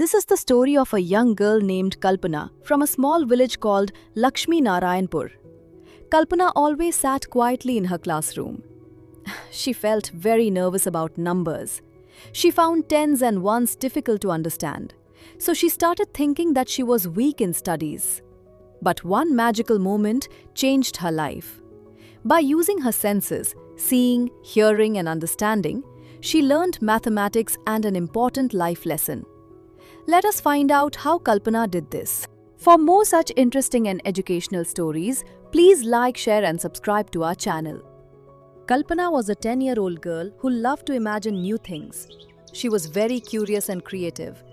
This is the story of a young girl named Kalpana from a small village called Lakshminarayanpur. Kalpana always sat quietly in her classroom. She felt very nervous about numbers. She found tens and ones difficult to understand. So she started thinking that she was weak in studies. But one magical moment changed her life. By using her senses, seeing, hearing and understanding, she learned mathematics and an important life lesson. Let us find out how Kalpana did this. For more such interesting and educational stories, please like, share and subscribe to our channel. Kalpana was a 10-year-old girl who loved to imagine new things. She was very curious and creative.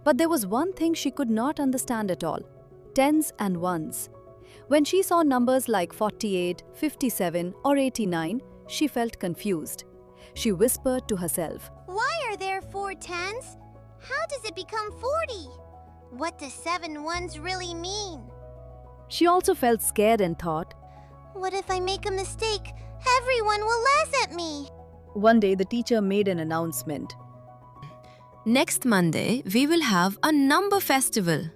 But there was one thing she could not understand at all: tens and ones. When she saw numbers like 48, 57 or 89, she felt confused. She whispered to herself, "Why are there 4 tens? How does it become 40? What do 7 ones really mean?" She also felt scared and thought, "What if I make a mistake? Everyone will laugh at me." One day the teacher made an announcement. Next Monday, we will have a number festival.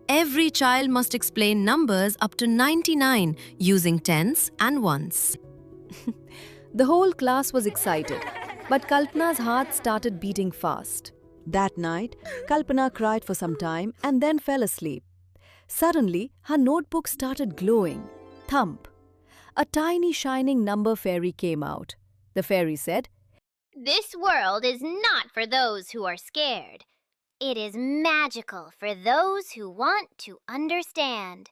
Every child must explain numbers up to 99 using tens and ones. The whole class was excited, but Kalpana's heart started beating fast. That night, Kalpana cried for some time and then fell asleep. Suddenly, her notebook started glowing. Thump! A tiny shining number fairy came out. The fairy said, This world is not for those who are scared. It is magical for those who want to understand.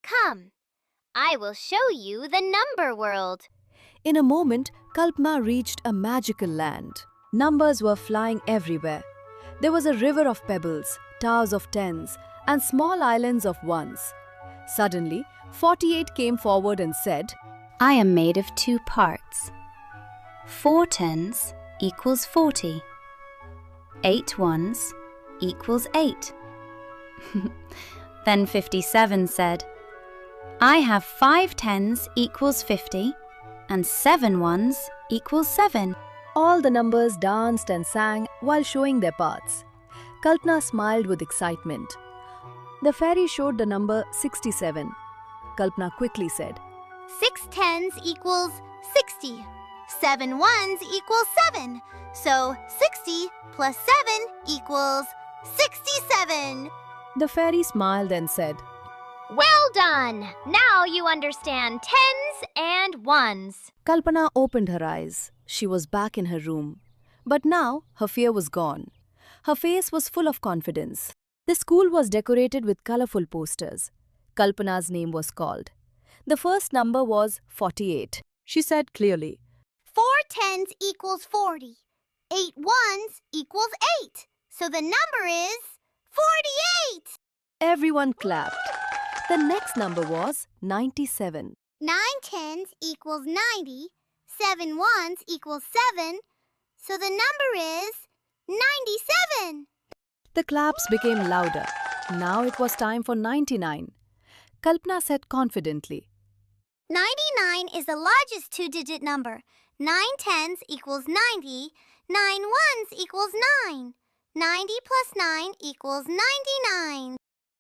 Come, I will show you the number world. In a moment, Kalpana reached a magical land. Numbers were flying everywhere. There was a river of pebbles, towers of tens, and small islands of ones. Suddenly, 48 came forward and said, I am made of 2 parts. 4 tens equals 40. 8 ones equals 8. Then 57 said, I have 5 tens equals 50 and 7 ones equals 7. All the numbers danced and sang while showing their parts. Kalpana smiled with excitement. The fairy showed the number 67. Kalpana quickly said, 6 tens equals 60. 7 ones equals 7. So 60 plus 7 equals 67. The fairy smiled and said, Well done! Now you understand tens and ones. Kalpana opened her eyes. She was back in her room. But now her fear was gone. Her face was full of confidence. The school was decorated with colorful posters. Kalpana's name was called. The first number was 48. She said clearly, 4 tens equals 40. 8 ones equals 8. So the number is 48. Everyone clapped. The next number was 97. 9 tens equals 90. 7 ones equals 7. So the number is 97. The claps became louder. Now it was time for 99. Kalpana said confidently, 99 is the largest 2-digit number. 9 tens equals 90. 9 ones equals 9. 90 plus 9 equals 99.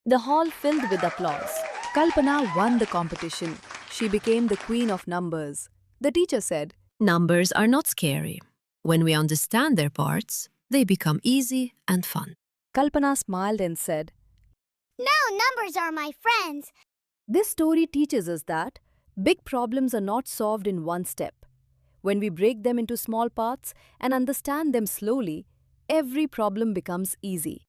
The hall filled with applause. Kalpana won the competition. She became the queen of numbers. The teacher said, Numbers are not scary. When we understand their parts, they become easy and fun. Kalpana smiled and said, Now numbers are my friends. This story teaches us that big problems are not solved in one step. When we break them into small parts and understand them slowly, every problem becomes easy.